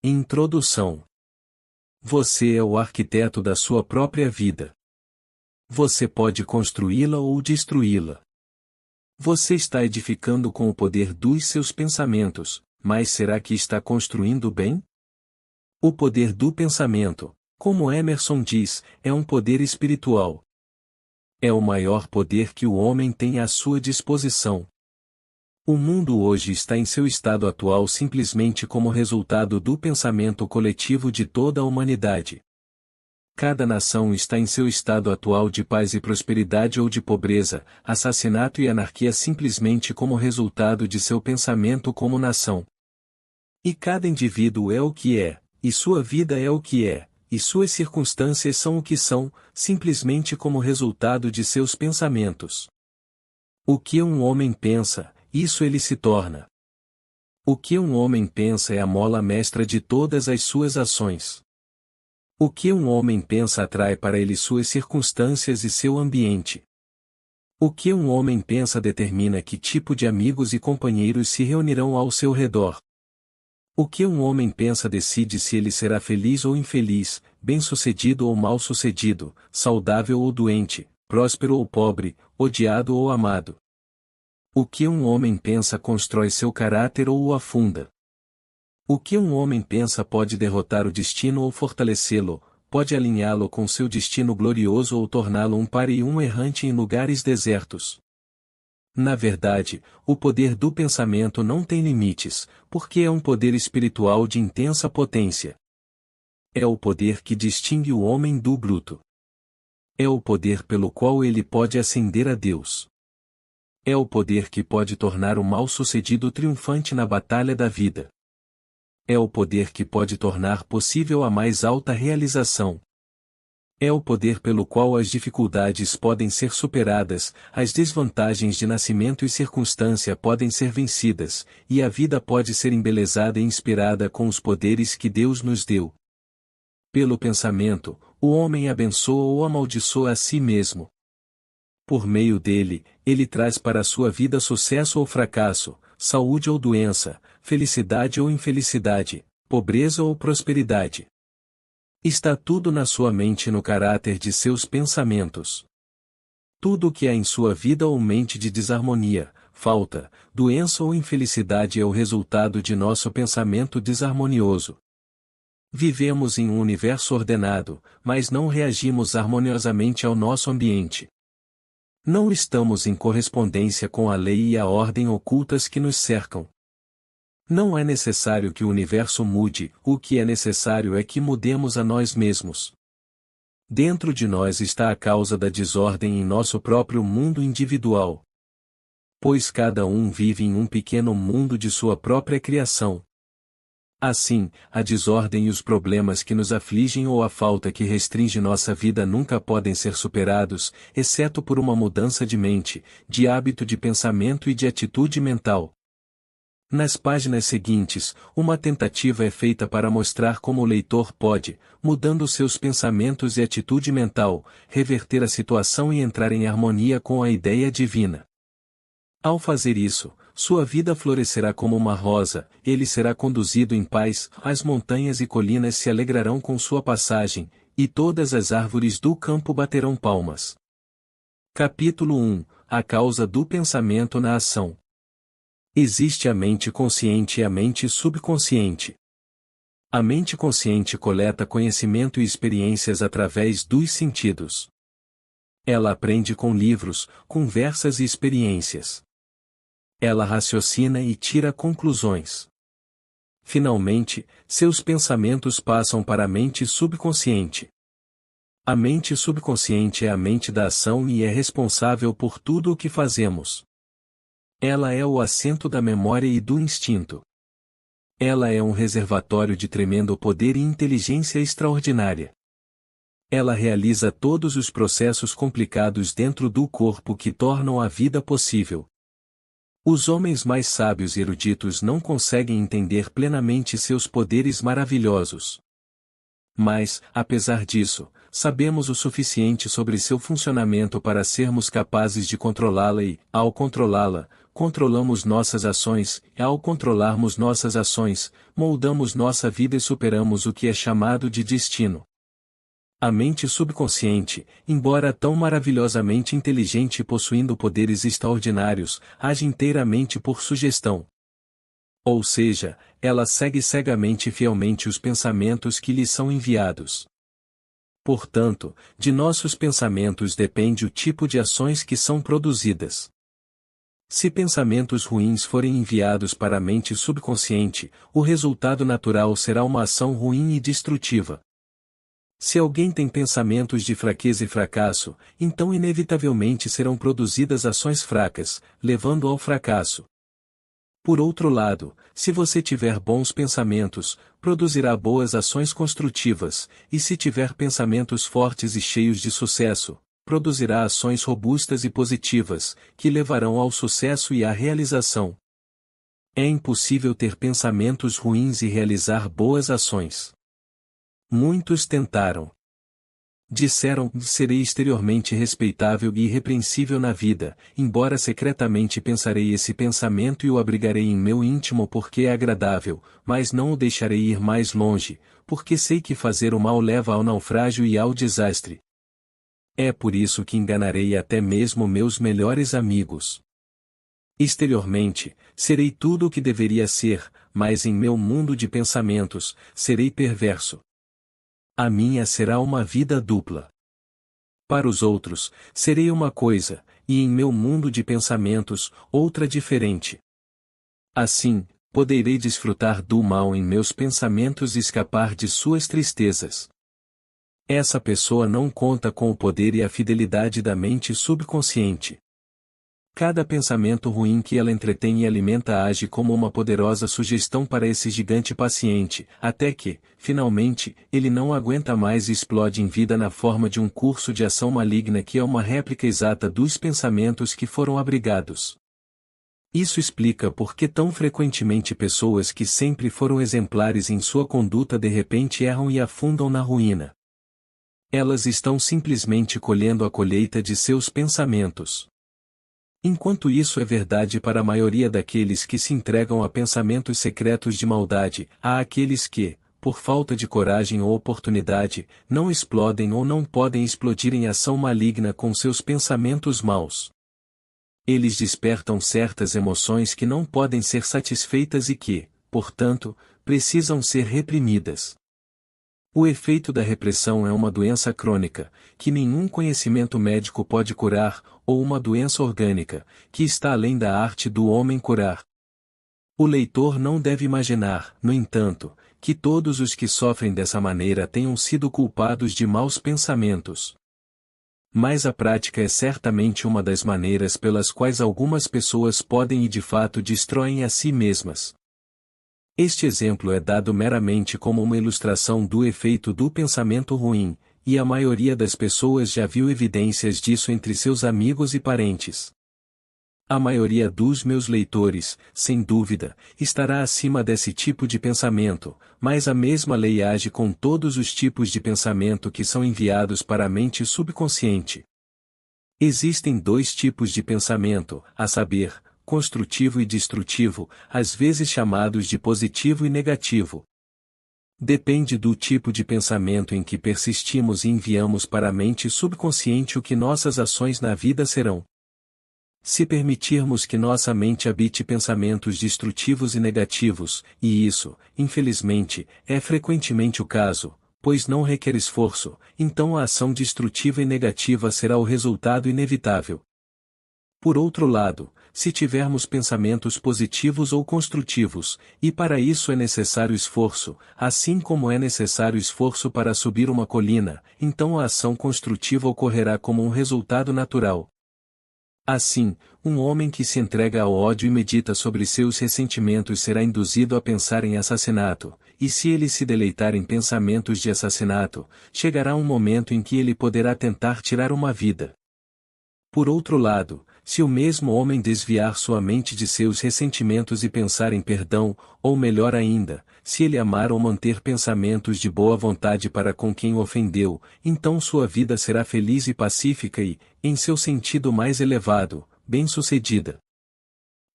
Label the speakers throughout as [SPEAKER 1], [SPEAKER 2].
[SPEAKER 1] Introdução. Você é o arquiteto da sua própria vida. Você pode construí-la ou destruí-la. Você está edificando com o poder dos seus pensamentos, mas será que está construindo bem? O poder do pensamento, como Emerson diz, é um poder espiritual. É o maior poder que o homem tem à sua disposição. O mundo hoje está em seu estado atual simplesmente como resultado do pensamento coletivo de toda a humanidade. Cada nação está em seu estado atual de paz e prosperidade ou de pobreza, assassinato e anarquia simplesmente como resultado de seu pensamento como nação. E cada indivíduo é o que é, e sua vida é o que é, e suas circunstâncias são o que são, simplesmente como resultado de seus pensamentos. O que um homem pensa, isso ele se torna. O que um homem pensa é a mola mestra de todas as suas ações. O que um homem pensa atrai para ele suas circunstâncias e seu ambiente. O que um homem pensa determina que tipo de amigos e companheiros se reunirão ao seu redor. O que um homem pensa decide se ele será feliz ou infeliz, bem-sucedido ou mal-sucedido, saudável ou doente, próspero ou pobre, odiado ou amado. O que um homem pensa constrói seu caráter ou o afunda. O que um homem pensa pode derrotar o destino ou fortalecê-lo, pode alinhá-lo com seu destino glorioso ou torná-lo um pare e um errante em lugares desertos. Na verdade, o poder do pensamento não tem limites, porque é um poder espiritual de intensa potência. É o poder que distingue o homem do bruto. É o poder pelo qual ele pode ascender a Deus. É o poder que pode tornar o mal-sucedido triunfante na batalha da vida. É o poder que pode tornar possível a mais alta realização. É o poder pelo qual as dificuldades podem ser superadas, as desvantagens de nascimento e circunstância podem ser vencidas, e a vida pode ser embelezada e inspirada com os poderes que Deus nos deu. Pelo pensamento, o homem abençoa ou amaldiçoa a si mesmo. Por meio dele, ele traz para a sua vida sucesso ou fracasso, saúde ou doença, felicidade ou infelicidade, pobreza ou prosperidade. Está tudo na sua mente e no caráter de seus pensamentos. Tudo o que há em sua vida ou mente de desarmonia, falta, doença ou infelicidade é o resultado de nosso pensamento desarmonioso. Vivemos em um universo ordenado, mas não reagimos harmoniosamente ao nosso ambiente. Não estamos em correspondência com a lei e a ordem ocultas que nos cercam. Não é necessário que o universo mude, o que é necessário é que mudemos a nós mesmos. Dentro de nós está a causa da desordem em nosso próprio mundo individual. Pois cada um vive em um pequeno mundo de sua própria criação. Assim, a desordem e os problemas que nos afligem ou a falta que restringe nossa vida nunca podem ser superados, exceto por uma mudança de mente, de hábito de pensamento e de atitude mental. Nas páginas seguintes, uma tentativa é feita para mostrar como o leitor pode, mudando seus pensamentos e atitude mental, reverter a situação e entrar em harmonia com a ideia divina. Ao fazer isso, sua vida florescerá como uma rosa, ele será conduzido em paz, as montanhas e colinas se alegrarão com sua passagem, e todas as árvores do campo baterão palmas. Capítulo 1 – A causa do pensamento na ação. Existe a mente consciente e a mente subconsciente. A mente consciente coleta conhecimento e experiências através dos sentidos. Ela aprende com livros, conversas e experiências. Ela raciocina e tira conclusões. Finalmente, seus pensamentos passam para a mente subconsciente. A mente subconsciente é a mente da ação e é responsável por tudo o que fazemos. Ela é o assento da memória e do instinto. Ela é um reservatório de tremendo poder e inteligência extraordinária. Ela realiza todos os processos complicados dentro do corpo que tornam a vida possível. Os homens mais sábios e eruditos não conseguem entender plenamente seus poderes maravilhosos. Mas, apesar disso, sabemos o suficiente sobre seu funcionamento para sermos capazes de controlá-la e, ao controlá-la, controlamos nossas ações, e ao controlarmos nossas ações, moldamos nossa vida e superamos o que é chamado de destino. A mente subconsciente, embora tão maravilhosamente inteligente e possuindo poderes extraordinários, age inteiramente por sugestão. Ou seja, ela segue cegamente e fielmente os pensamentos que lhe são enviados. Portanto, de nossos pensamentos depende o tipo de ações que são produzidas. Se pensamentos ruins forem enviados para a mente subconsciente, o resultado natural será uma ação ruim e destrutiva. Se alguém tem pensamentos de fraqueza e fracasso, então inevitavelmente serão produzidas ações fracas, levando ao fracasso. Por outro lado, se você tiver bons pensamentos, produzirá boas ações construtivas, e se tiver pensamentos fortes e cheios de sucesso, produzirá ações robustas e positivas, que levarão ao sucesso e à realização. É impossível ter pensamentos ruins e realizar boas ações. Muitos tentaram. Disseram: serei exteriormente respeitável e irrepreensível na vida, embora secretamente pensarei esse pensamento e o abrigarei em meu íntimo porque é agradável, mas não o deixarei ir mais longe, porque sei que fazer o mal leva ao naufrágio e ao desastre. É por isso que enganarei até mesmo meus melhores amigos. Exteriormente, serei tudo o que deveria ser, mas em meu mundo de pensamentos, serei perverso. A minha será uma vida dupla. Para os outros, serei uma coisa, e em meu mundo de pensamentos, outra diferente. Assim, poderei desfrutar do mal em meus pensamentos e escapar de suas tristezas. Essa pessoa não conta com o poder e a fidelidade da mente subconsciente. Cada pensamento ruim que ela entretém e alimenta age como uma poderosa sugestão para esse gigante paciente, até que, finalmente, ele não aguenta mais e explode em vida na forma de um curso de ação maligna que é uma réplica exata dos pensamentos que foram abrigados. Isso explica por que tão frequentemente pessoas que sempre foram exemplares em sua conduta de repente erram e afundam na ruína. Elas estão simplesmente colhendo a colheita de seus pensamentos. Enquanto isso é verdade para a maioria daqueles que se entregam a pensamentos secretos de maldade, há aqueles que, por falta de coragem ou oportunidade, não explodem ou não podem explodir em ação maligna com seus pensamentos maus. Eles despertam certas emoções que não podem ser satisfeitas e que, portanto, precisam ser reprimidas. O efeito da repressão é uma doença crônica, que nenhum conhecimento médico pode curar, ou uma doença orgânica, que está além da arte do homem curar. O leitor não deve imaginar, no entanto, que todos os que sofrem dessa maneira tenham sido culpados de maus pensamentos. Mas a prática é certamente uma das maneiras pelas quais algumas pessoas podem e de fato destroem a si mesmas. Este exemplo é dado meramente como uma ilustração do efeito do pensamento ruim, e a maioria das pessoas já viu evidências disso entre seus amigos e parentes. A maioria dos meus leitores, sem dúvida, estará acima desse tipo de pensamento, mas a mesma lei age com todos os tipos de pensamento que são enviados para a mente subconsciente. Existem dois tipos de pensamento, a saber, construtivo e destrutivo, às vezes chamados de positivo e negativo. Depende do tipo de pensamento em que persistimos e enviamos para a mente subconsciente o que nossas ações na vida serão. Se permitirmos que nossa mente habite pensamentos destrutivos e negativos, e isso, infelizmente, é frequentemente o caso, pois não requer esforço, então a ação destrutiva e negativa será o resultado inevitável. Por outro lado, se tivermos pensamentos positivos ou construtivos, e para isso é necessário esforço, assim como é necessário esforço para subir uma colina, então a ação construtiva ocorrerá como um resultado natural. Assim, um homem que se entrega ao ódio e medita sobre seus ressentimentos será induzido a pensar em assassinato, e se ele se deleitar em pensamentos de assassinato, chegará um momento em que ele poderá tentar tirar uma vida. Por outro lado, se o mesmo homem desviar sua mente de seus ressentimentos e pensar em perdão, ou melhor ainda, se ele amar ou manter pensamentos de boa vontade para com quem o ofendeu, então sua vida será feliz e pacífica e, em seu sentido mais elevado, bem-sucedida.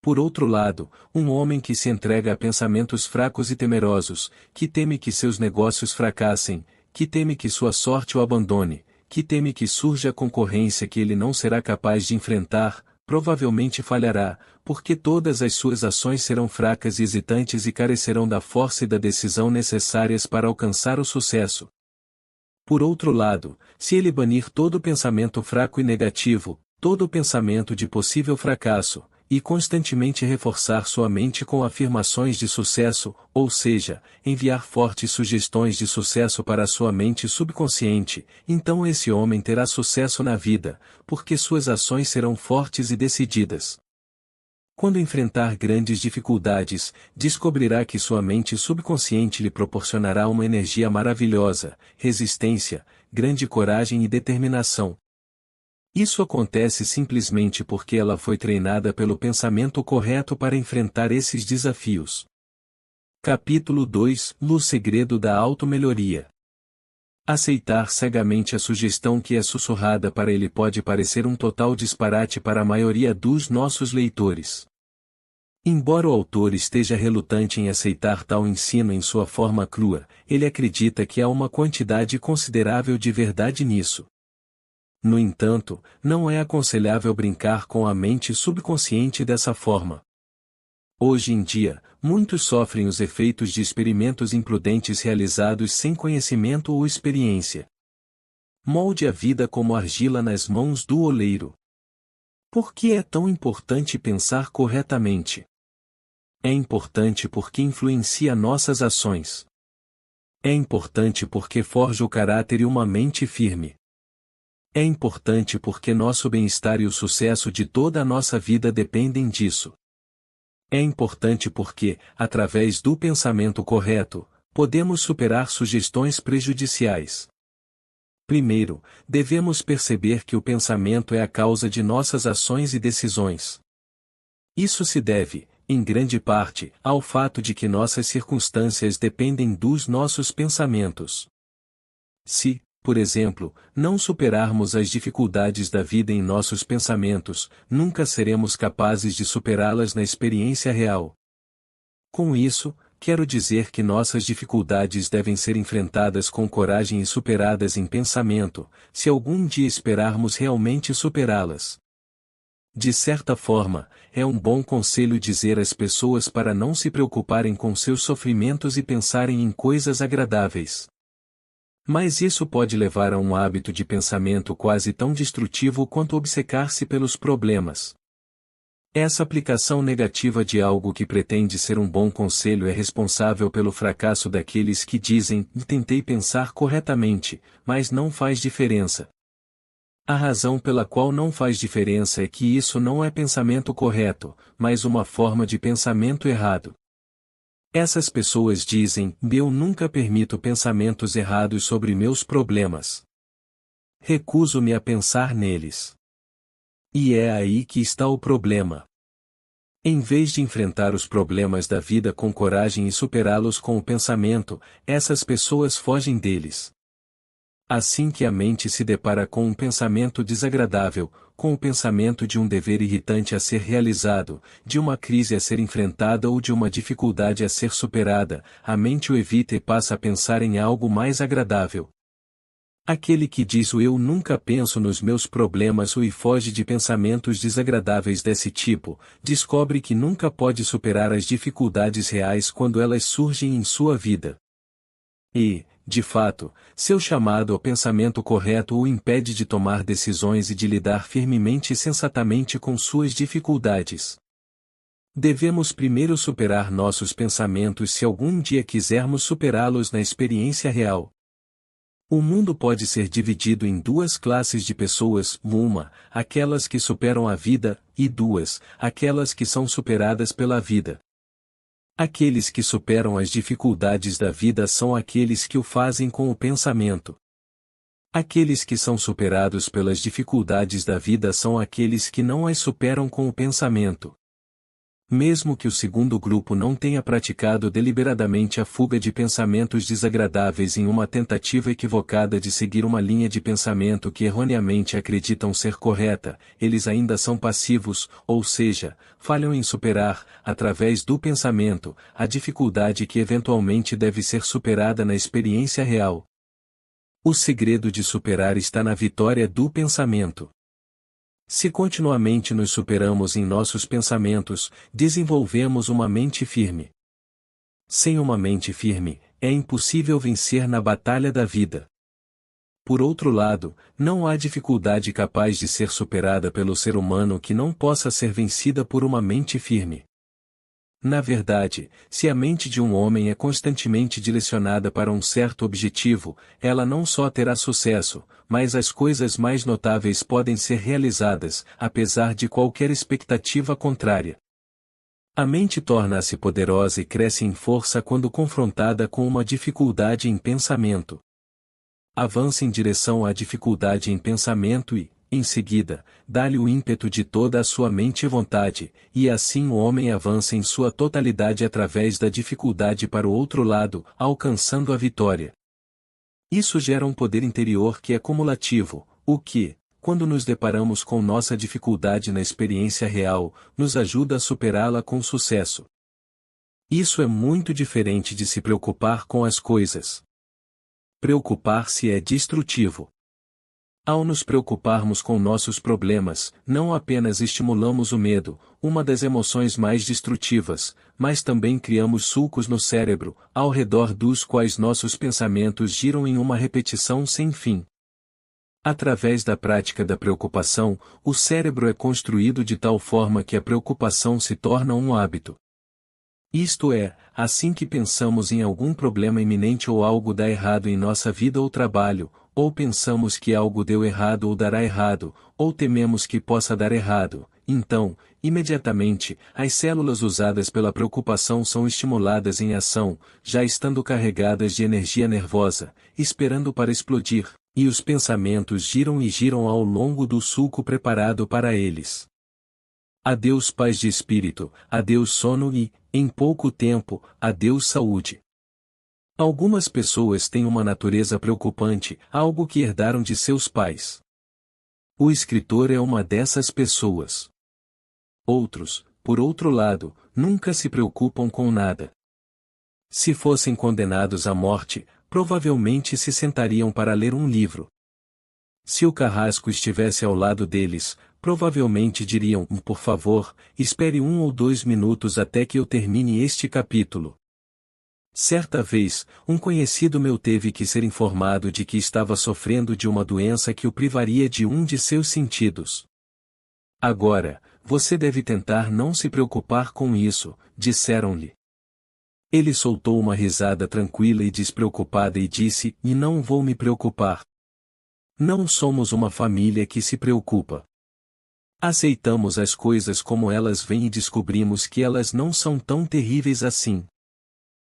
[SPEAKER 1] Por outro lado, um homem que se entrega a pensamentos fracos e temerosos, que teme que seus negócios fracassem, que teme que sua sorte o abandone, que teme que surja concorrência que ele não será capaz de enfrentar, provavelmente falhará, porque todas as suas ações serão fracas e hesitantes e carecerão da força e da decisão necessárias para alcançar o sucesso. Por outro lado, se ele banir todo pensamento fraco e negativo, todo pensamento de possível fracasso, e constantemente reforçar sua mente com afirmações de sucesso, ou seja, enviar fortes sugestões de sucesso para sua mente subconsciente, então esse homem terá sucesso na vida, porque suas ações serão fortes e decididas. Quando enfrentar grandes dificuldades, descobrirá que sua mente subconsciente lhe proporcionará uma energia maravilhosa, resistência, grande coragem e determinação. Isso acontece simplesmente porque ela foi treinada pelo pensamento correto para enfrentar esses desafios. Capítulo 2 – O segredo da automelhoria. Aceitar cegamente a sugestão que é sussurrada para ele pode parecer um total disparate para a maioria dos nossos leitores. Embora o autor esteja relutante em aceitar tal ensino em sua forma crua, ele acredita que há uma quantidade considerável de verdade nisso. No entanto, não é aconselhável brincar com a mente subconsciente dessa forma. Hoje em dia, muitos sofrem os efeitos de experimentos imprudentes realizados sem conhecimento ou experiência. Molde a vida como argila nas mãos do oleiro. Por que é tão importante pensar corretamente? É importante porque influencia nossas ações. É importante porque forja o caráter e uma mente firme. É importante porque nosso bem-estar e o sucesso de toda a nossa vida dependem disso. É importante porque, através do pensamento correto, podemos superar sugestões prejudiciais. Primeiro, devemos perceber que o pensamento é a causa de nossas ações e decisões. Isso se deve, em grande parte, ao fato de que nossas circunstâncias dependem dos nossos pensamentos. Se, por exemplo, não superarmos as dificuldades da vida em nossos pensamentos, nunca seremos capazes de superá-las na experiência real. Com isso, quero dizer que nossas dificuldades devem ser enfrentadas com coragem e superadas em pensamento, se algum dia esperarmos realmente superá-las. De certa forma, é um bom conselho dizer às pessoas para não se preocuparem com seus sofrimentos e pensarem em coisas agradáveis. Mas isso pode levar a um hábito de pensamento quase tão destrutivo quanto obcecar-se pelos problemas. Essa aplicação negativa de algo que pretende ser um bom conselho é responsável pelo fracasso daqueles que dizem: tentei pensar corretamente, mas não faz diferença. A razão pela qual não faz diferença é que isso não é pensamento correto, mas uma forma de pensamento errado. Essas pessoas dizem: eu nunca permito pensamentos errados sobre meus problemas. Recuso-me a pensar neles. E é aí que está o problema. Em vez de enfrentar os problemas da vida com coragem e superá-los com o pensamento, essas pessoas fogem deles. Assim que a mente se depara com um pensamento desagradável, com o pensamento de um dever irritante a ser realizado, de uma crise a ser enfrentada ou de uma dificuldade a ser superada, a mente o evita e passa a pensar em algo mais agradável. Aquele que diz o eu nunca penso nos meus problemas ou e foge de pensamentos desagradáveis desse tipo, descobre que nunca pode superar as dificuldades reais quando elas surgem em sua vida. E, de fato, seu chamado ao pensamento correto o impede de tomar decisões e de lidar firmemente e sensatamente com suas dificuldades. Devemos primeiro superar nossos pensamentos se algum dia quisermos superá-los na experiência real. O mundo pode ser dividido em duas classes de pessoas: uma, aquelas que superam a vida, e duas, aquelas que são superadas pela vida. Aqueles que superam as dificuldades da vida são aqueles que o fazem com o pensamento. Aqueles que são superados pelas dificuldades da vida são aqueles que não as superam com o pensamento. Mesmo que o segundo grupo não tenha praticado deliberadamente a fuga de pensamentos desagradáveis em uma tentativa equivocada de seguir uma linha de pensamento que erroneamente acreditam ser correta, eles ainda são passivos, ou seja, falham em superar, através do pensamento, a dificuldade que eventualmente deve ser superada na experiência real. O segredo de superar está na vitória do pensamento. Se continuamente nos superamos em nossos pensamentos, desenvolvemos uma mente firme. Sem uma mente firme, é impossível vencer na batalha da vida. Por outro lado, não há dificuldade capaz de ser superada pelo ser humano que não possa ser vencida por uma mente firme. Na verdade, se a mente de um homem é constantemente direcionada para um certo objetivo, ela não só terá sucesso, mas as coisas mais notáveis podem ser realizadas, apesar de qualquer expectativa contrária. A mente torna-se poderosa e cresce em força quando confrontada com uma dificuldade em pensamento. Avança em direção à dificuldade em pensamento e, em seguida, dá-lhe o ímpeto de toda a sua mente e vontade, e assim o homem avança em sua totalidade através da dificuldade para o outro lado, alcançando a vitória. Isso gera um poder interior que é cumulativo, o que, quando nos deparamos com nossa dificuldade na experiência real, nos ajuda a superá-la com sucesso. Isso é muito diferente de se preocupar com as coisas. Preocupar-se é destrutivo. Ao nos preocuparmos com nossos problemas, não apenas estimulamos o medo, uma das emoções mais destrutivas, mas também criamos sulcos no cérebro, ao redor dos quais nossos pensamentos giram em uma repetição sem fim. Através da prática da preocupação, o cérebro é construído de tal forma que a preocupação se torna um hábito. Isto é, assim que pensamos em algum problema iminente ou algo dá errado em nossa vida ou trabalho, ou pensamos que algo deu errado ou dará errado, ou tememos que possa dar errado, então, imediatamente, as células usadas pela preocupação são estimuladas em ação, já estando carregadas de energia nervosa, esperando para explodir, e os pensamentos giram e giram ao longo do sulco preparado para eles. Adeus paz de espírito, adeus sono e, em pouco tempo, adeus saúde. Algumas pessoas têm uma natureza preocupante, algo que herdaram de seus pais. O escritor é uma dessas pessoas. Outros, por outro lado, nunca se preocupam com nada. Se fossem condenados à morte, provavelmente se sentariam para ler um livro. Se o carrasco estivesse ao lado deles, provavelmente diriam: por favor, espere 1 ou 2 minutos até que eu termine este capítulo. Certa vez, um conhecido meu teve que ser informado de que estava sofrendo de uma doença que o privaria de um de seus sentidos. Agora, você deve tentar não se preocupar com isso, disseram-lhe. Ele soltou uma risada tranquila e despreocupada e disse: e não vou me preocupar. Não somos uma família que se preocupa. Aceitamos as coisas como elas vêm e descobrimos que elas não são tão terríveis assim.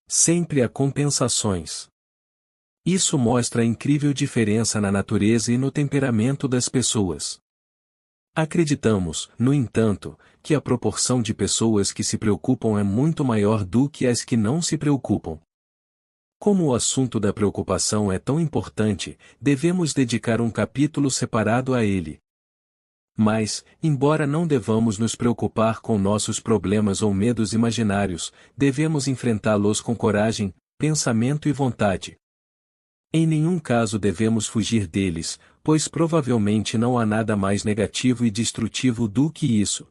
[SPEAKER 1] Sempre há compensações. Isso mostra a incrível diferença na natureza e no temperamento das pessoas. Acreditamos, no entanto, que a proporção de pessoas que se preocupam é muito maior do que as que não se preocupam. Como o assunto da preocupação é tão importante, devemos dedicar um capítulo separado a ele. Mas, embora não devamos nos preocupar com nossos problemas ou medos imaginários, devemos enfrentá-los com coragem, pensamento e vontade. Em nenhum caso devemos fugir deles, pois provavelmente não há nada mais negativo e destrutivo do que isso.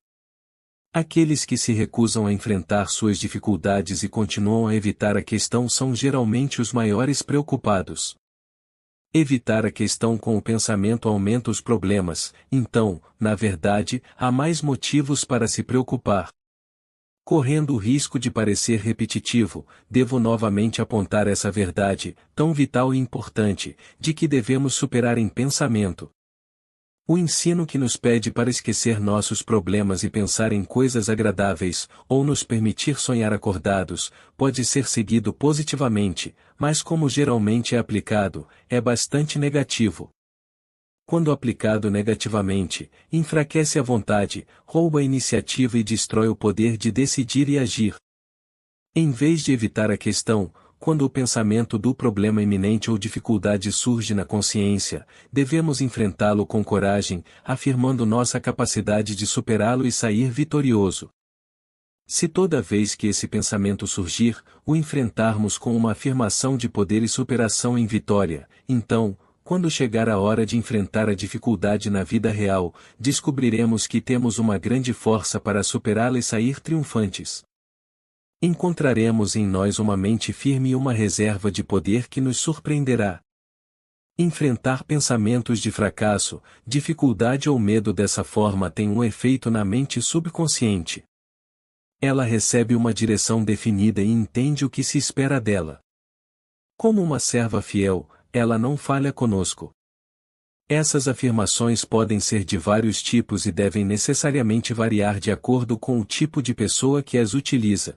[SPEAKER 1] Aqueles que se recusam a enfrentar suas dificuldades e continuam a evitar a questão são geralmente os maiores preocupados. Evitar a questão com o pensamento aumenta os problemas, então, na verdade, há mais motivos para se preocupar. Correndo o risco de parecer repetitivo, devo novamente apontar essa verdade, tão vital e importante, de que devemos superar em pensamento. O ensino que nos pede para esquecer nossos problemas e pensar em coisas agradáveis, ou nos permitir sonhar acordados, pode ser seguido positivamente, mas como geralmente é aplicado, é bastante negativo. Quando aplicado negativamente, enfraquece a vontade, rouba a iniciativa e destrói o poder de decidir e agir. Em vez de evitar a questão, quando o pensamento do problema iminente ou dificuldade surge na consciência, devemos enfrentá-lo com coragem, afirmando nossa capacidade de superá-lo e sair vitorioso. Se toda vez que esse pensamento surgir, o enfrentarmos com uma afirmação de poder e superação em vitória, então, quando chegar a hora de enfrentar a dificuldade na vida real, descobriremos que temos uma grande força para superá-la e sair triunfantes. Encontraremos em nós uma mente firme e uma reserva de poder que nos surpreenderá. Enfrentar pensamentos de fracasso, dificuldade ou medo dessa forma tem um efeito na mente subconsciente. Ela recebe uma direção definida e entende o que se espera dela. Como uma serva fiel, ela não falha conosco. Essas afirmações podem ser de vários tipos e devem necessariamente variar de acordo com o tipo de pessoa que as utiliza.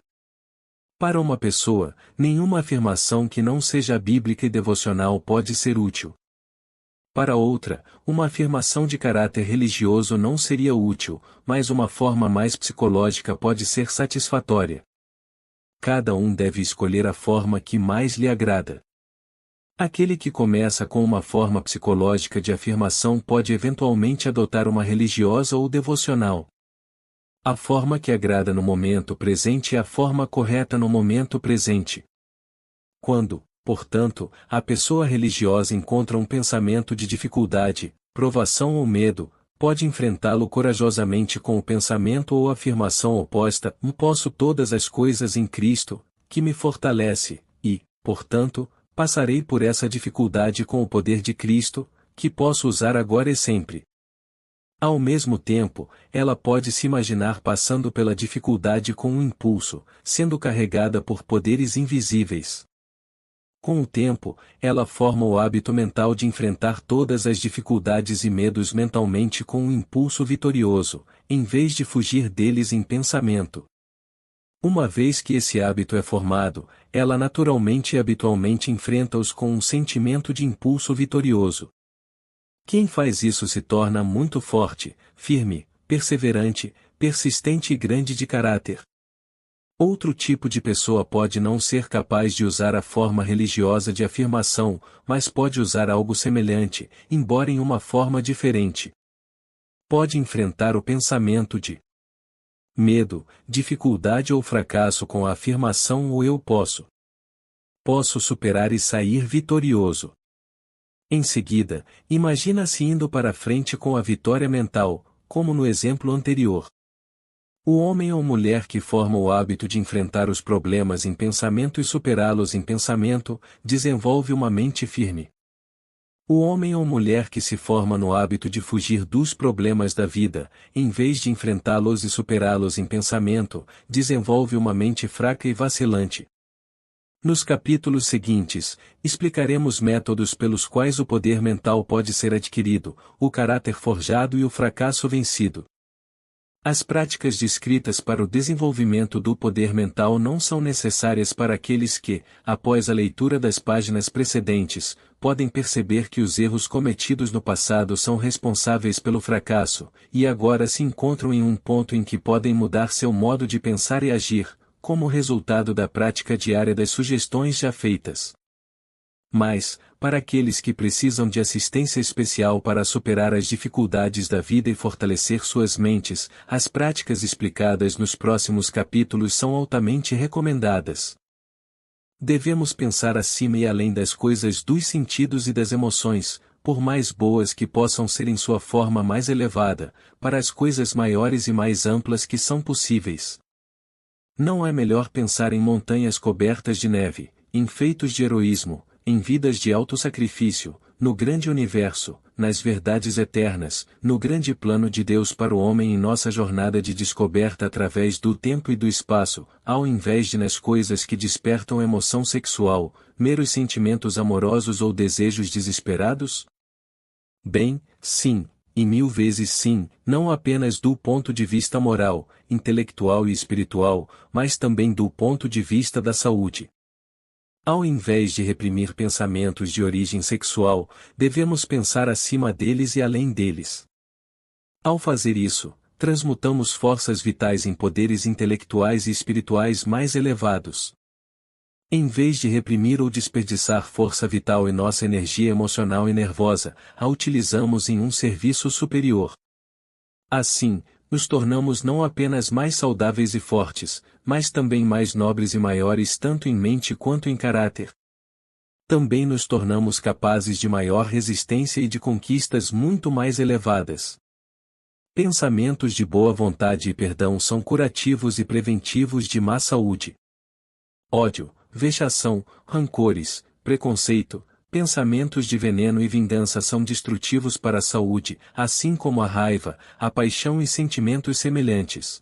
[SPEAKER 1] Para uma pessoa, nenhuma afirmação que não seja bíblica e devocional pode ser útil. Para outra, uma afirmação de caráter religioso não seria útil, mas uma forma mais psicológica pode ser satisfatória. Cada um deve escolher a forma que mais lhe agrada. Aquele que começa com uma forma psicológica de afirmação pode eventualmente adotar uma religiosa ou devocional. A forma que agrada no momento presente é a forma correta no momento presente. Quando, portanto, a pessoa religiosa encontra um pensamento de dificuldade, provação ou medo, pode enfrentá-lo corajosamente com o pensamento ou afirmação oposta: posso todas as coisas em Cristo, que me fortalece, e, portanto, passarei por essa dificuldade com o poder de Cristo, que posso usar agora e sempre. Ao mesmo tempo, ela pode se imaginar passando pela dificuldade com um impulso, sendo carregada por poderes invisíveis. Com o tempo, ela forma o hábito mental de enfrentar todas as dificuldades e medos mentalmente com um impulso vitorioso, em vez de fugir deles em pensamento. Uma vez que esse hábito é formado, ela naturalmente e habitualmente enfrenta-os com um sentimento de impulso vitorioso. Quem faz isso se torna muito forte, firme, perseverante, persistente e grande de caráter. Outro tipo de pessoa pode não ser capaz de usar a forma religiosa de afirmação, mas pode usar algo semelhante, embora em uma forma diferente. Pode enfrentar o pensamento de medo, dificuldade ou fracasso com a afirmação ou eu posso. Posso superar e sair vitorioso. Em seguida, imagina-se indo para frente com a vitória mental, como no exemplo anterior. O homem ou mulher que forma o hábito de enfrentar os problemas em pensamento e superá-los em pensamento, desenvolve uma mente firme. O homem ou mulher que se forma no hábito de fugir dos problemas da vida, em vez de enfrentá-los e superá-los em pensamento, desenvolve uma mente fraca e vacilante. Nos capítulos seguintes, explicaremos métodos pelos quais o poder mental pode ser adquirido, o caráter forjado e o fracasso vencido. As práticas descritas para o desenvolvimento do poder mental não são necessárias para aqueles que, após a leitura das páginas precedentes, podem perceber que os erros cometidos no passado são responsáveis pelo fracasso, e agora se encontram em um ponto em que podem mudar seu modo de pensar e agir, como resultado da prática diária das sugestões já feitas. Mas, para aqueles que precisam de assistência especial para superar as dificuldades da vida e fortalecer suas mentes, as práticas explicadas nos próximos capítulos são altamente recomendadas. Devemos pensar acima e além das coisas dos sentidos e das emoções, por mais boas que possam ser em sua forma mais elevada, para as coisas maiores e mais amplas que são possíveis. Não é melhor pensar em montanhas cobertas de neve, em feitos de heroísmo, em vidas de autossacrifício, no grande universo, nas verdades eternas, no grande plano de Deus para o homem em nossa jornada de descoberta através do tempo e do espaço, ao invés de nas coisas que despertam emoção sexual, meros sentimentos amorosos ou desejos desesperados? Bem, sim. E 1000 vezes sim, não apenas do ponto de vista moral, intelectual e espiritual, mas também do ponto de vista da saúde. Ao invés de reprimir pensamentos de origem sexual, devemos pensar acima deles e além deles. Ao fazer isso, transmutamos forças vitais em poderes intelectuais e espirituais mais elevados. Em vez de reprimir ou desperdiçar força vital e nossa energia emocional e nervosa, a utilizamos em um serviço superior. Assim, nos tornamos não apenas mais saudáveis e fortes, mas também mais nobres e maiores tanto em mente quanto em caráter. Também nos tornamos capazes de maior resistência e de conquistas muito mais elevadas. Pensamentos de boa vontade e perdão são curativos e preventivos de má saúde. Ódio, vexação, rancores, preconceito, pensamentos de veneno e vingança são destrutivos para a saúde, assim como a raiva, a paixão e sentimentos semelhantes.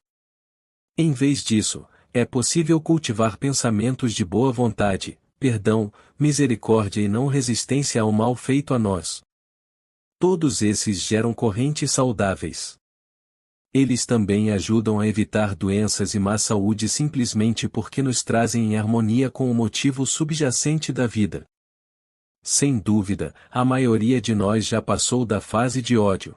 [SPEAKER 1] Em vez disso, é possível cultivar pensamentos de boa vontade, perdão, misericórdia e não resistência ao mal feito a nós. Todos esses geram correntes saudáveis. Eles também ajudam a evitar doenças e má saúde simplesmente porque nos trazem em harmonia com o motivo subjacente da vida. Sem dúvida, a maioria de nós já passou da fase de ódio.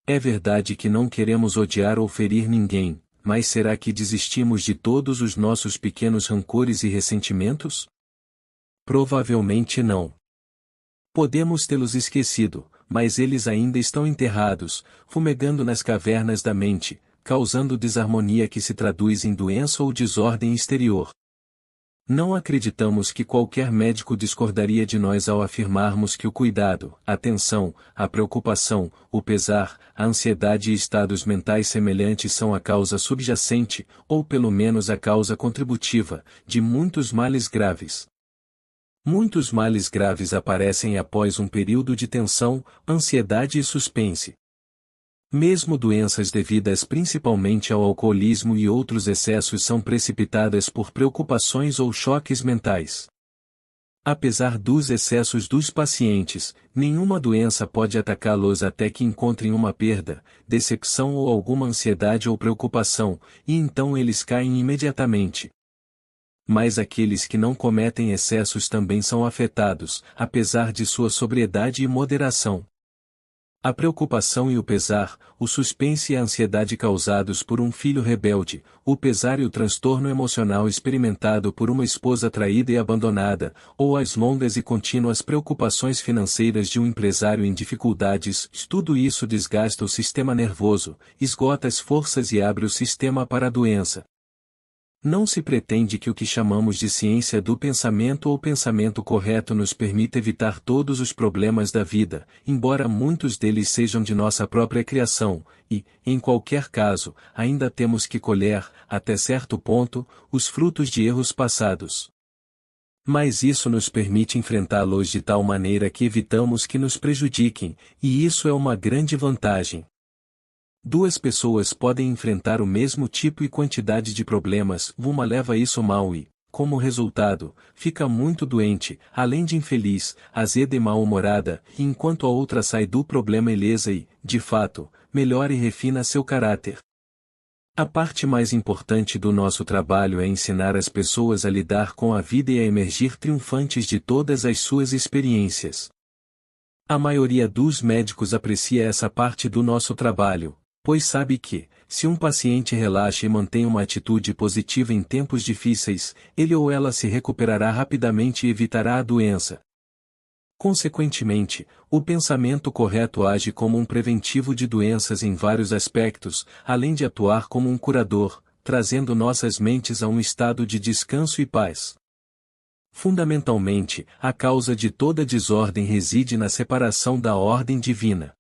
[SPEAKER 1] É verdade que não queremos odiar ou ferir ninguém, mas será que desistimos de todos os nossos pequenos rancores e ressentimentos? Provavelmente não. Podemos tê-los esquecido, mas eles ainda estão enterrados, fumegando nas cavernas da mente, causando desarmonia que se traduz em doença ou desordem exterior. Não acreditamos que qualquer médico discordaria de nós ao afirmarmos que o cuidado, a atenção, a preocupação, o pesar, a ansiedade e estados mentais semelhantes são a causa subjacente, ou pelo menos a causa contributiva, de muitos males graves. Muitos males graves aparecem após um período de tensão, ansiedade e suspense. Mesmo doenças devidas principalmente ao alcoolismo e outros excessos são precipitadas por preocupações ou choques mentais. Apesar dos excessos dos pacientes, nenhuma doença pode atacá-los até que encontrem uma perda, decepção ou alguma ansiedade ou preocupação, e então eles caem imediatamente. Mas aqueles que não cometem excessos também são afetados, apesar de sua sobriedade e moderação. A preocupação e o pesar, o suspense e a ansiedade causados por um filho rebelde, o pesar e o transtorno emocional experimentado por uma esposa traída e abandonada, ou as longas e contínuas preocupações financeiras de um empresário em dificuldades, tudo isso desgasta o sistema nervoso, esgota as forças e abre o sistema para a doença. Não se pretende que o que chamamos de ciência do pensamento ou pensamento correto nos permita evitar todos os problemas da vida, embora muitos deles sejam de nossa própria criação, e, em qualquer caso, ainda temos que colher, até certo ponto, os frutos de erros passados. Mas isso nos permite enfrentá-los de tal maneira que evitamos que nos prejudiquem, e isso é uma grande vantagem. Duas pessoas podem enfrentar o mesmo tipo e quantidade de problemas, uma leva isso mal e, como resultado, fica muito doente, além de infeliz, azeda e mal-humorada, enquanto a outra sai do problema ilesa e, de fato, melhora e refina seu caráter. A parte mais importante do nosso trabalho é ensinar as pessoas a lidar com a vida e a emergir triunfantes de todas as suas experiências. A maioria dos médicos aprecia essa parte do nosso trabalho, pois sabe que, se um paciente relaxa e mantém uma atitude positiva em tempos difíceis, ele ou ela se recuperará rapidamente e evitará a doença. Consequentemente, o pensamento correto age como um preventivo de doenças em vários aspectos, além de atuar como um curador, trazendo nossas mentes a um estado de descanso e paz. Fundamentalmente, a causa de toda desordem reside na separação da ordem divina.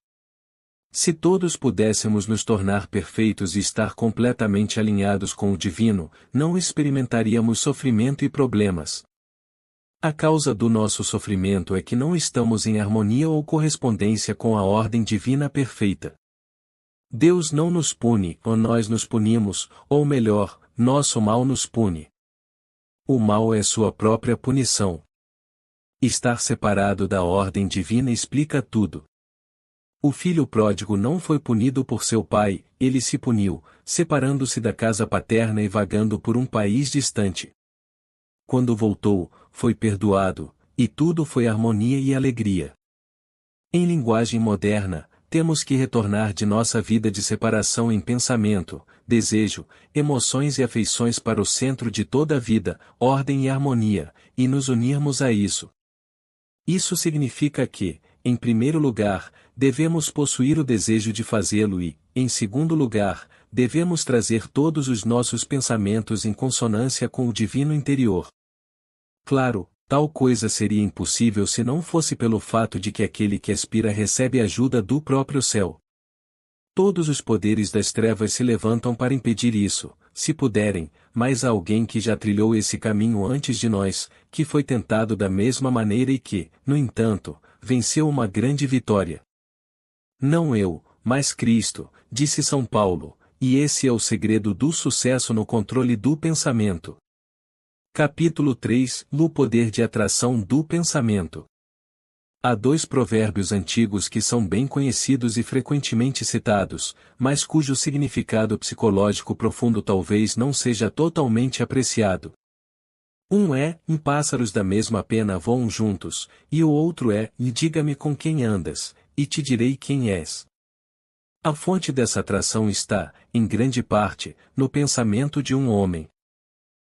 [SPEAKER 1] Se todos pudéssemos nos tornar perfeitos e estar completamente alinhados com o divino, não experimentaríamos sofrimento e problemas. A causa do nosso sofrimento é que não estamos em harmonia ou correspondência com a ordem divina perfeita. Deus não nos pune, ou nós nos punimos, ou melhor, nosso mal nos pune. O mal é sua própria punição. Estar separado da ordem divina explica tudo. O filho pródigo não foi punido por seu pai, ele se puniu, separando-se da casa paterna e vagando por um país distante. Quando voltou, foi perdoado, e tudo foi harmonia e alegria. Em linguagem moderna, temos que retornar de nossa vida de separação em pensamento, desejo, emoções e afeições para o centro de toda a vida, ordem e harmonia, e nos unirmos a isso. Isso significa que, em primeiro lugar, devemos possuir o desejo de fazê-lo e, em segundo lugar, devemos trazer todos os nossos pensamentos em consonância com o divino interior. Claro, tal coisa seria impossível se não fosse pelo fato de que aquele que aspira recebe ajuda do próprio céu. Todos os poderes das trevas se levantam para impedir isso, se puderem, mas há alguém que já trilhou esse caminho antes de nós, que foi tentado da mesma maneira e que, no entanto, venceu uma grande vitória. Não eu, mas Cristo, disse São Paulo, e esse é o segredo do sucesso no controle do pensamento. Capítulo 3 – O poder de atração do pensamento. Há dois provérbios antigos que são bem conhecidos e frequentemente citados, mas cujo significado psicológico profundo talvez não seja totalmente apreciado. Um é, pássaros da mesma pena voam juntos, e o outro é, diga-me com quem andas, e te direi quem és. A fonte dessa atração está, em grande parte, no pensamento de um homem.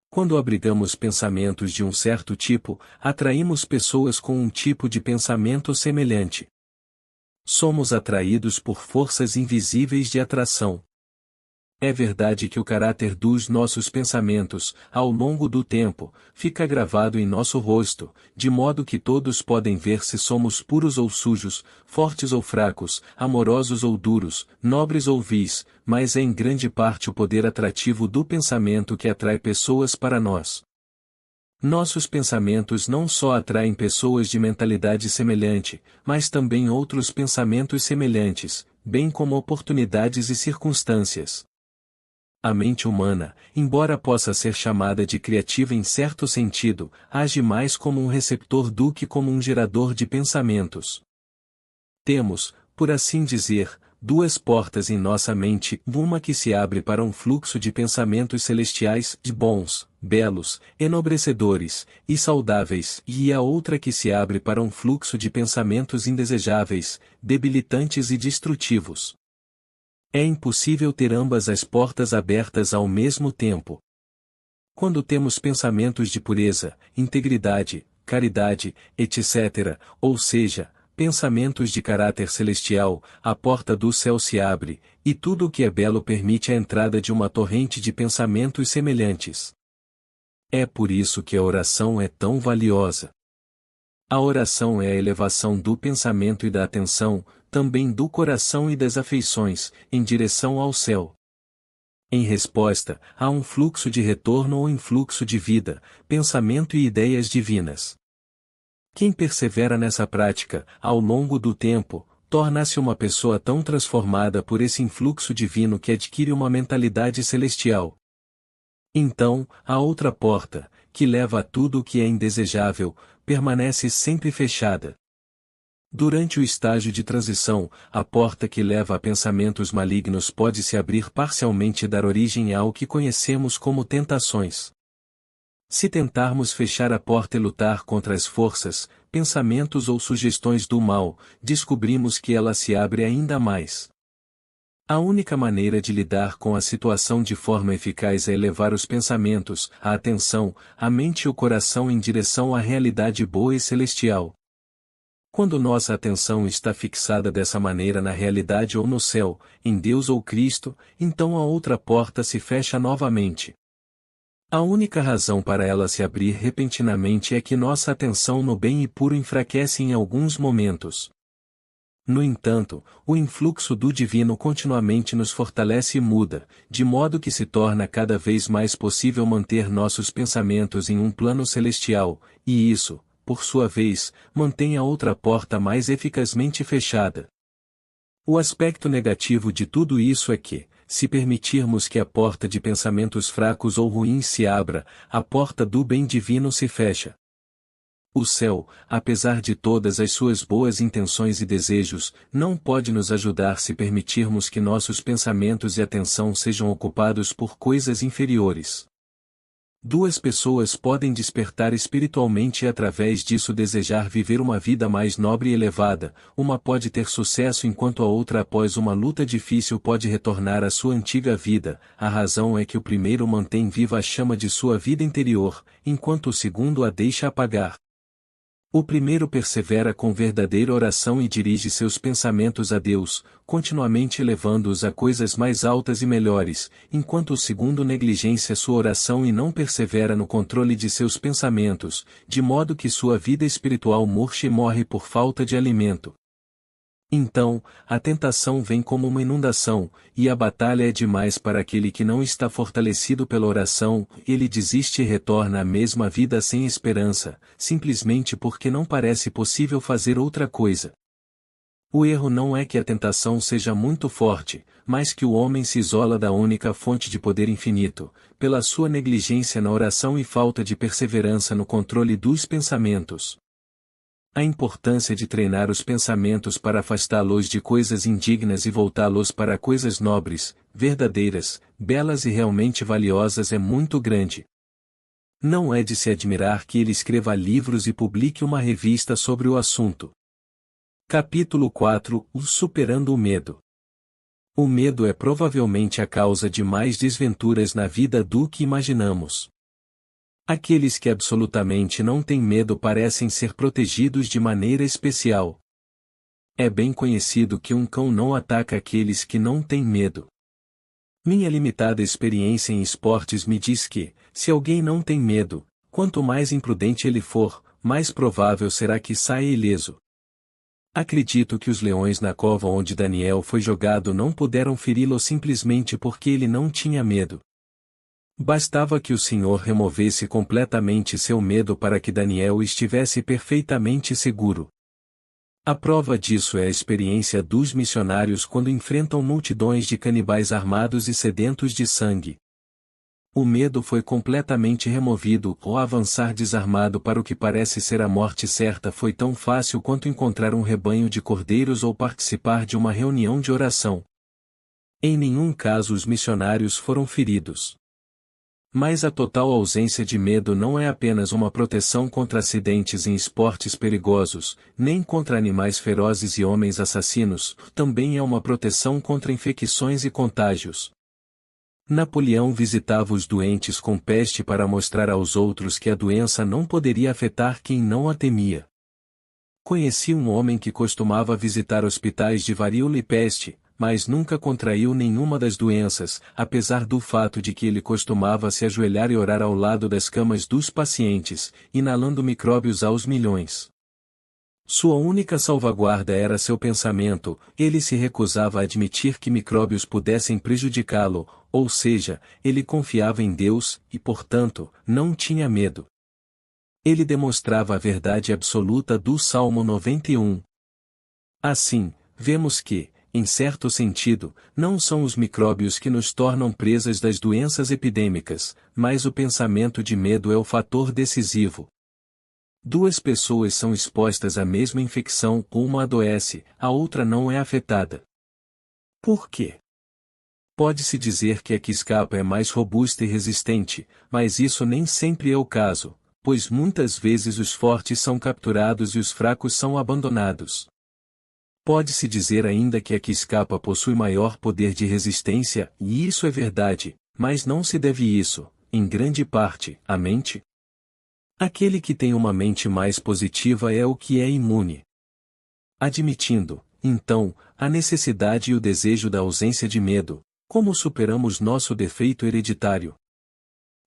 [SPEAKER 1] Quando abrigamos pensamentos de um certo tipo, atraímos pessoas com um tipo de pensamento semelhante. Somos atraídos por forças invisíveis de atração. É verdade que o caráter dos nossos pensamentos, ao longo do tempo, fica gravado em nosso rosto, de modo que todos podem ver se somos puros ou sujos, fortes ou fracos, amorosos ou duros, nobres ou vis, mas é em grande parte o poder atrativo do pensamento que atrai pessoas para nós. Nossos pensamentos não só atraem pessoas de mentalidade semelhante, mas também outros pensamentos semelhantes, bem como oportunidades e circunstâncias. A mente humana, embora possa ser chamada de criativa em certo sentido, age mais como um receptor do que como um gerador de pensamentos. Temos, por assim dizer, duas portas em nossa mente, uma que se abre para um fluxo de pensamentos celestiais, de bons, belos, enobrecedores e saudáveis, e a outra que se abre para um fluxo de pensamentos indesejáveis, debilitantes e destrutivos. É impossível ter ambas as portas abertas ao mesmo tempo. Quando temos pensamentos de pureza, integridade, caridade, etc., ou seja, pensamentos de caráter celestial, a porta do céu se abre, e tudo o que é belo permite a entrada de uma torrente de pensamentos semelhantes. É por isso que a oração é tão valiosa. A oração é a elevação do pensamento e da atenção, também do coração e das afeições, em direção ao céu. Em resposta, há um fluxo de retorno ou influxo de vida, pensamento e ideias divinas. Quem persevera nessa prática, ao longo do tempo, torna-se uma pessoa tão transformada por esse influxo divino que adquire uma mentalidade celestial. Então, a outra porta, que leva a tudo o que é indesejável, permanece sempre fechada. Durante o estágio de transição, a porta que leva a pensamentos malignos pode se abrir parcialmente e dar origem ao que conhecemos como tentações. Se tentarmos fechar a porta e lutar contra as forças, pensamentos ou sugestões do mal, descobrimos que ela se abre ainda mais. A única maneira de lidar com a situação de forma eficaz é elevar os pensamentos, a atenção, a mente e o coração em direção à realidade boa e celestial. Quando nossa atenção está fixada dessa maneira na realidade ou no céu, em Deus ou Cristo, então a outra porta se fecha novamente. A única razão para ela se abrir repentinamente é que nossa atenção no bem e puro enfraquece em alguns momentos. No entanto, o influxo do divino continuamente nos fortalece e muda, de modo que se torna cada vez mais possível manter nossos pensamentos em um plano celestial, e isso, por sua vez, mantém a outra porta mais eficazmente fechada. O aspecto negativo de tudo isso é que, se permitirmos que a porta de pensamentos fracos ou ruins se abra, a porta do bem divino se fecha. O céu, apesar de todas as suas boas intenções e desejos, não pode nos ajudar se permitirmos que nossos pensamentos e atenção sejam ocupados por coisas inferiores. Duas pessoas podem despertar espiritualmente e através disso desejar viver uma vida mais nobre e elevada. Uma pode ter sucesso enquanto a outra após uma luta difícil pode retornar à sua antiga vida. A razão é que o primeiro mantém viva a chama de sua vida interior, enquanto o segundo a deixa apagar. O primeiro persevera com verdadeira oração e dirige seus pensamentos a Deus, continuamente elevando-os a coisas mais altas e melhores, enquanto o segundo negligencia sua oração e não persevera no controle de seus pensamentos, de modo que sua vida espiritual murcha e morre por falta de alimento. Então, a tentação vem como uma inundação, e a batalha é demais para aquele que não está fortalecido pela oração, ele desiste e retorna à mesma vida sem esperança, simplesmente porque não parece possível fazer outra coisa. O erro não é que a tentação seja muito forte, mas que o homem se isola da única fonte de poder infinito, pela sua negligência na oração e falta de perseverança no controle dos pensamentos. A importância de treinar os pensamentos para afastá-los de coisas indignas e voltá-los para coisas nobres, verdadeiras, belas e realmente valiosas é muito grande. Não é de se admirar que ele escreva livros e publique uma revista sobre o assunto. Capítulo 4 – Superando o medo. O medo é provavelmente a causa de mais desventuras na vida do que imaginamos. Aqueles que absolutamente não têm medo parecem ser protegidos de maneira especial. É bem conhecido que um cão não ataca aqueles que não têm medo. Minha limitada experiência em esportes me diz que, se alguém não tem medo, quanto mais imprudente ele for, mais provável será que saia ileso. Acredito que os leões na cova onde Daniel foi jogado não puderam feri-lo simplesmente porque ele não tinha medo. Bastava que o Senhor removesse completamente seu medo para que Daniel estivesse perfeitamente seguro. A prova disso é a experiência dos missionários quando enfrentam multidões de canibais armados e sedentos de sangue. O medo foi completamente removido, ou avançar desarmado para o que parece ser a morte certa foi tão fácil quanto encontrar um rebanho de cordeiros ou participar de uma reunião de oração. Em nenhum caso os missionários foram feridos. Mas a total ausência de medo não é apenas uma proteção contra acidentes em esportes perigosos, nem contra animais ferozes e homens assassinos, também é uma proteção contra infecções e contágios. Napoleão visitava os doentes com peste para mostrar aos outros que a doença não poderia afetar quem não a temia. Conheci um homem que costumava visitar hospitais de varíola e peste, mas nunca contraiu nenhuma das doenças, apesar do fato de que ele costumava se ajoelhar e orar ao lado das camas dos pacientes, inalando micróbios aos milhões. Sua única salvaguarda era seu pensamento, ele se recusava a admitir que micróbios pudessem prejudicá-lo, ou seja, ele confiava em Deus, e portanto, não tinha medo. Ele demonstrava a verdade absoluta do Salmo 91. Assim, vemos que, em certo sentido, não são os micróbios que nos tornam presas das doenças epidêmicas, mas o pensamento de medo é o fator decisivo. Duas pessoas são expostas à mesma infecção, uma adoece, a outra não é afetada. Por quê? Pode-se dizer que a que escapa é mais robusta e resistente, mas isso nem sempre é o caso, pois muitas vezes os fortes são capturados e os fracos são abandonados. Pode-se dizer ainda que a que escapa possui maior poder de resistência, e isso é verdade, mas não se deve isso, em grande parte, à mente. Aquele que tem uma mente mais positiva é o que é imune. Admitindo, então, a necessidade e o desejo da ausência de medo, como superamos nosso defeito hereditário?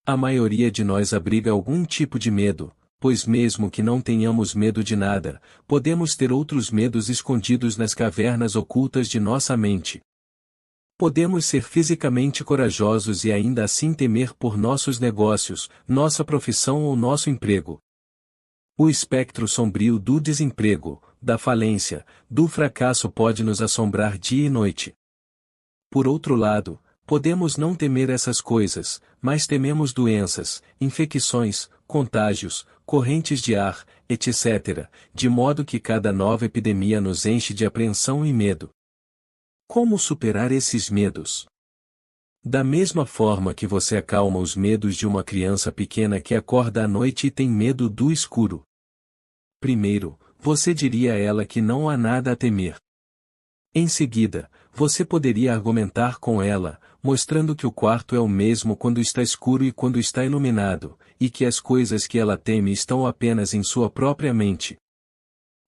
[SPEAKER 1] A maioria de nós abriga algum tipo de medo, pois mesmo que não tenhamos medo de nada, podemos ter outros medos escondidos nas cavernas ocultas de nossa mente. Podemos ser fisicamente corajosos e ainda assim temer por nossos negócios, nossa profissão ou nosso emprego. O espectro sombrio do desemprego, da falência, do fracasso pode nos assombrar dia e noite. Por outro lado, podemos não temer essas coisas, mas tememos doenças, infecções, contágios, correntes de ar, etc., de modo que cada nova epidemia nos enche de apreensão e medo. Como superar esses medos? Da mesma forma que você acalma os medos de uma criança pequena que acorda à noite e tem medo do escuro. Primeiro, você diria a ela que não há nada a temer. Em seguida, você poderia argumentar com ela, mostrando que o quarto é o mesmo quando está escuro e quando está iluminado, e que as coisas que ela teme estão apenas em sua própria mente.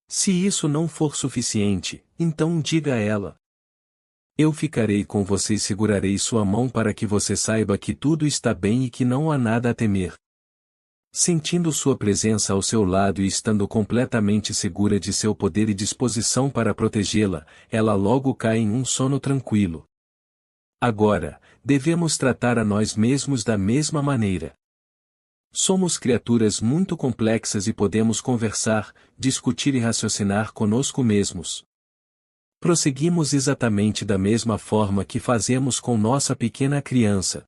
[SPEAKER 1] Se isso não for suficiente, então diga a ela: eu ficarei com você e segurarei sua mão para que você saiba que tudo está bem e que não há nada a temer. Sentindo sua presença ao seu lado e estando completamente segura de seu poder e disposição para protegê-la, ela logo cai em um sono tranquilo. Agora, devemos tratar a nós mesmos da mesma maneira. Somos criaturas muito complexas e podemos conversar, discutir e raciocinar conosco mesmos. Prosseguimos exatamente da mesma forma que fazemos com nossa pequena criança.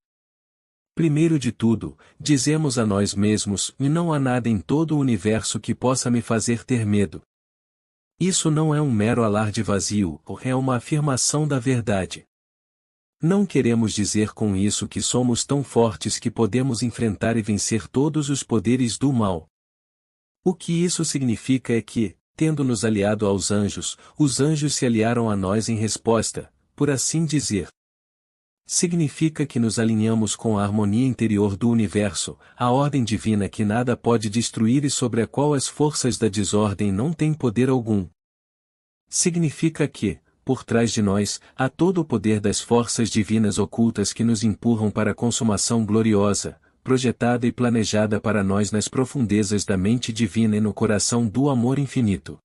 [SPEAKER 1] Primeiro de tudo, dizemos a nós mesmos: e não há nada em todo o universo que possa me fazer ter medo. Isso não é um mero alarde vazio, é uma afirmação da verdade. Não queremos dizer com isso que somos tão fortes que podemos enfrentar e vencer todos os poderes do mal. O que isso significa é que, tendo nos aliado aos anjos, os anjos se aliaram a nós em resposta, por assim dizer. Significa que nos alinhamos com a harmonia interior do universo, a ordem divina que nada pode destruir e sobre a qual as forças da desordem não têm poder algum. Significa que, por trás de nós, há todo o poder das forças divinas ocultas que nos empurram para a consumação gloriosa, projetada e planejada para nós nas profundezas da mente divina e no coração do amor infinito.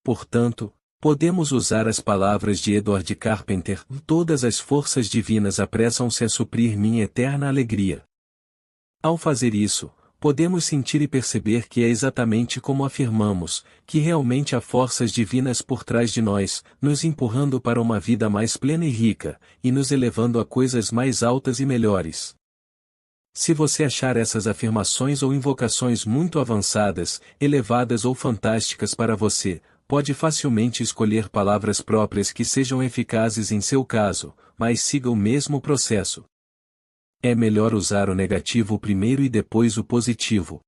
[SPEAKER 1] Portanto, podemos usar as palavras de Edward Carpenter: todas as forças divinas apressam-se a suprir minha eterna alegria. Ao fazer isso, podemos sentir e perceber que é exatamente como afirmamos, que realmente há forças divinas por trás de nós, nos empurrando para uma vida mais plena e rica, e nos elevando a coisas mais altas e melhores. Se você achar essas afirmações ou invocações muito avançadas, elevadas ou fantásticas para você, pode facilmente escolher palavras próprias que sejam eficazes em seu caso, mas siga o mesmo processo. É melhor usar o negativo primeiro e depois o positivo.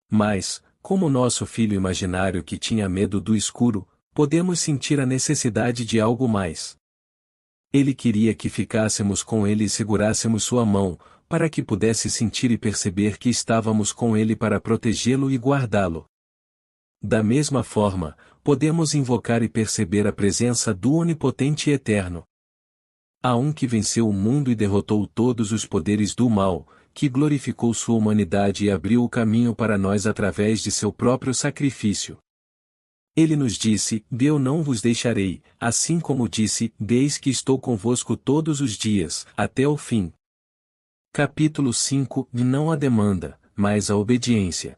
[SPEAKER 1] Mas, como nosso filho imaginário que tinha medo do escuro, podemos sentir a necessidade de algo mais. Ele queria que ficássemos com ele e segurássemos sua mão, para que pudesse sentir e perceber que estávamos com ele para protegê-lo e guardá-lo. Da mesma forma, podemos invocar e perceber a presença do Onipotente e Eterno. Há um que venceu o mundo e derrotou todos os poderes do mal, que glorificou sua humanidade e abriu o caminho para nós através de seu próprio sacrifício. Ele nos disse: eu não vos deixarei, assim como disse: eis que estou convosco todos os dias, até o fim. Capítulo 5. Não a demanda, mas a obediência.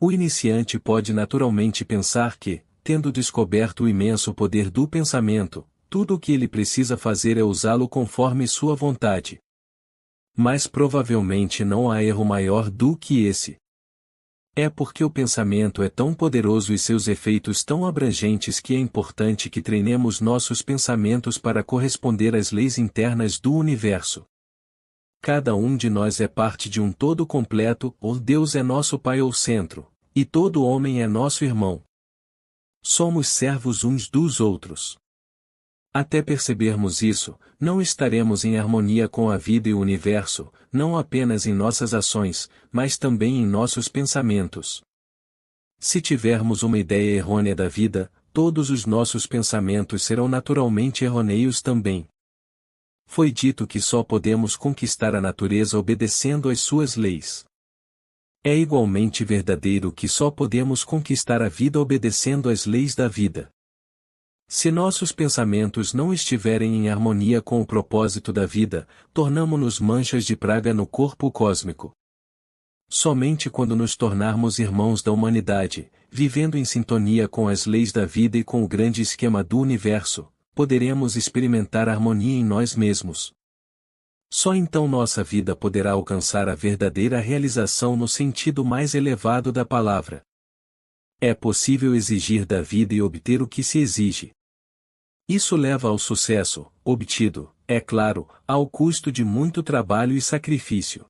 [SPEAKER 1] O iniciante pode naturalmente pensar que, tendo descoberto o imenso poder do pensamento, tudo o que ele precisa fazer é usá-lo conforme sua vontade. Mas provavelmente não há erro maior do que esse. É porque o pensamento é tão poderoso e seus efeitos tão abrangentes que é importante que treinemos nossos pensamentos para corresponder às leis internas do universo. Cada um de nós é parte de um todo completo, ou Deus é nosso Pai ou centro, e todo homem é nosso irmão. Somos servos uns dos outros. Até percebermos isso, não estaremos em harmonia com a vida e o universo, não apenas em nossas ações, mas também em nossos pensamentos. Se tivermos uma ideia errônea da vida, todos os nossos pensamentos serão naturalmente errôneos também. Foi dito que só podemos conquistar a natureza obedecendo às suas leis. É igualmente verdadeiro que só podemos conquistar a vida obedecendo às leis da vida. Se nossos pensamentos não estiverem em harmonia com o propósito da vida, tornamo-nos manchas de praga no corpo cósmico. Somente quando nos tornarmos irmãos da humanidade, vivendo em sintonia com as leis da vida e com o grande esquema do universo, poderemos experimentar harmonia em nós mesmos. Só então nossa vida poderá alcançar a verdadeira realização no sentido mais elevado da palavra. É possível exigir da vida e obter o que se exige. Isso leva ao sucesso, obtido, é claro, ao custo de muito trabalho e sacrifício.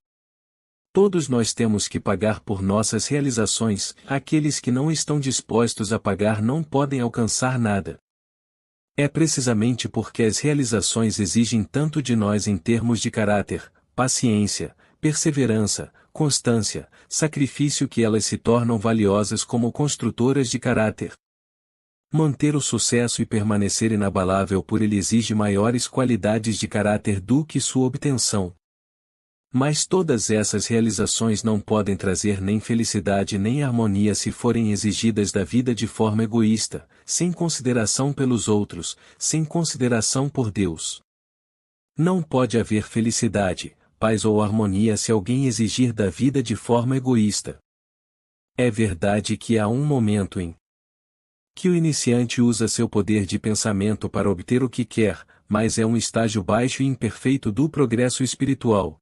[SPEAKER 1] Todos nós temos que pagar por nossas realizações, aqueles que não estão dispostos a pagar não podem alcançar nada. É precisamente porque as realizações exigem tanto de nós em termos de caráter, paciência, perseverança, constância, sacrifício que elas se tornam valiosas como construtoras de caráter. Manter o sucesso e permanecer inabalável por ele exige maiores qualidades de caráter do que sua obtenção. Mas todas essas realizações não podem trazer nem felicidade nem harmonia se forem exigidas da vida de forma egoísta, sem consideração pelos outros, sem consideração por Deus. Não pode haver felicidade, paz ou harmonia se alguém exigir da vida de forma egoísta. É verdade que há um momento em que o iniciante usa seu poder de pensamento para obter o que quer, mas é um estágio baixo e imperfeito do progresso espiritual.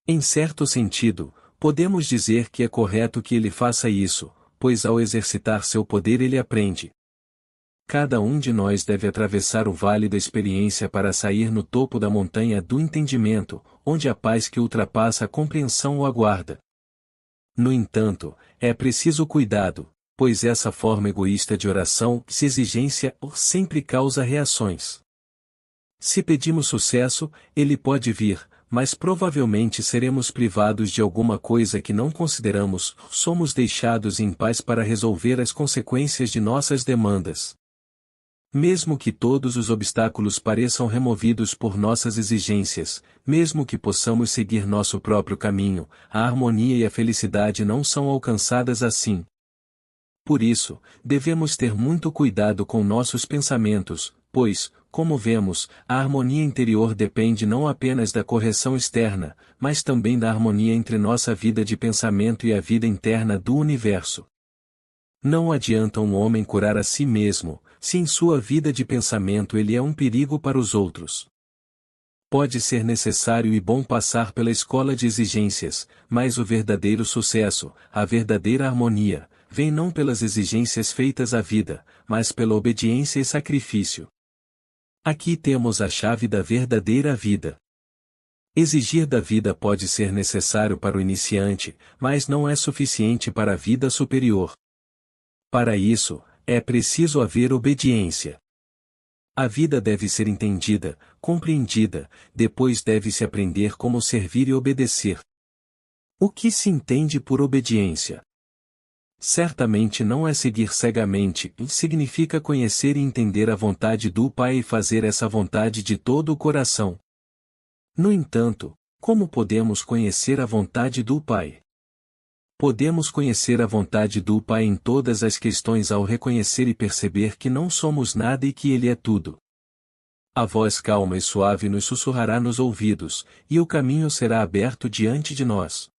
[SPEAKER 1] Em certo sentido, podemos dizer que é correto que ele faça isso, pois ao exercitar seu poder ele aprende. Cada um de nós deve atravessar o vale da experiência para sair no topo da montanha do entendimento, onde a paz que ultrapassa a compreensão o aguarda. No entanto, é preciso cuidado, pois essa forma egoísta de oração, se exigência, sempre causa reações. Se pedimos sucesso, ele pode vir, mas provavelmente seremos privados de alguma coisa que não consideramos, somos deixados em paz para resolver as consequências de nossas demandas. Mesmo que todos os obstáculos pareçam removidos por nossas exigências, mesmo que possamos seguir nosso próprio caminho, a harmonia e a felicidade não são alcançadas assim. Por isso, devemos ter muito cuidado com nossos pensamentos, pois, como vemos, a harmonia interior depende não apenas da correção externa, mas também da harmonia entre nossa vida de pensamento e a vida interna do universo. Não adianta um homem curar a si mesmo, se em sua vida de pensamento ele é um perigo para os outros. Pode ser necessário e bom passar pela escola de exigências, mas o verdadeiro sucesso, a verdadeira harmonia, vem não pelas exigências feitas à vida, mas pela obediência e sacrifício. Aqui temos a chave da verdadeira vida. Exigir da vida pode ser necessário para o iniciante, mas não é suficiente para a vida superior. Para isso, é preciso haver obediência. A vida deve ser entendida, compreendida, depois deve-se aprender como servir e obedecer. O que se entende por obediência? Certamente não é seguir cegamente, significa conhecer e entender a vontade do Pai e fazer essa vontade de todo o coração. No entanto, como podemos conhecer a vontade do Pai? Podemos conhecer a vontade do Pai em todas as questões ao reconhecer e perceber que não somos nada e que Ele é tudo. A voz calma e suave nos sussurrará nos ouvidos, e o caminho será aberto diante de nós.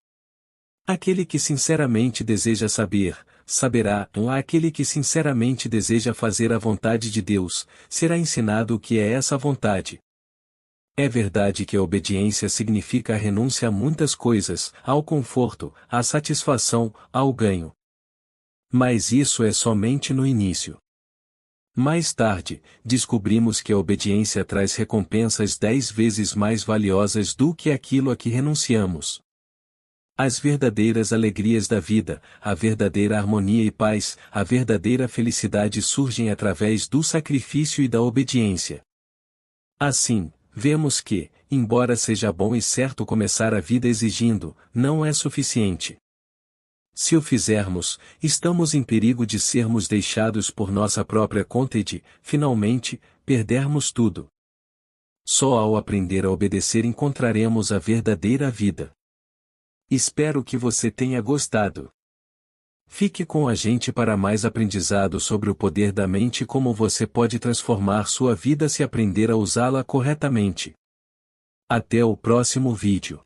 [SPEAKER 1] Aquele que sinceramente deseja saber, saberá, aquele que sinceramente deseja fazer a vontade de Deus, será ensinado o que é essa vontade. É verdade que a obediência significa a renúncia a muitas coisas, ao conforto, à satisfação, ao ganho. Mas isso é somente no início. Mais tarde, descobrimos que a obediência traz recompensas 10 vezes mais valiosas do que aquilo a que renunciamos. As verdadeiras alegrias da vida, a verdadeira harmonia e paz, a verdadeira felicidade surgem através do sacrifício e da obediência. Assim, vemos que, embora seja bom e certo começar a vida exigindo, não é suficiente. Se o fizermos, estamos em perigo de sermos deixados por nossa própria conta e de, finalmente, perdermos tudo. Só ao aprender a obedecer encontraremos a verdadeira vida. Espero que você tenha gostado. Fique com a gente para mais aprendizado sobre o poder da mente e como você pode transformar sua vida se aprender a usá-la corretamente. Até o próximo vídeo.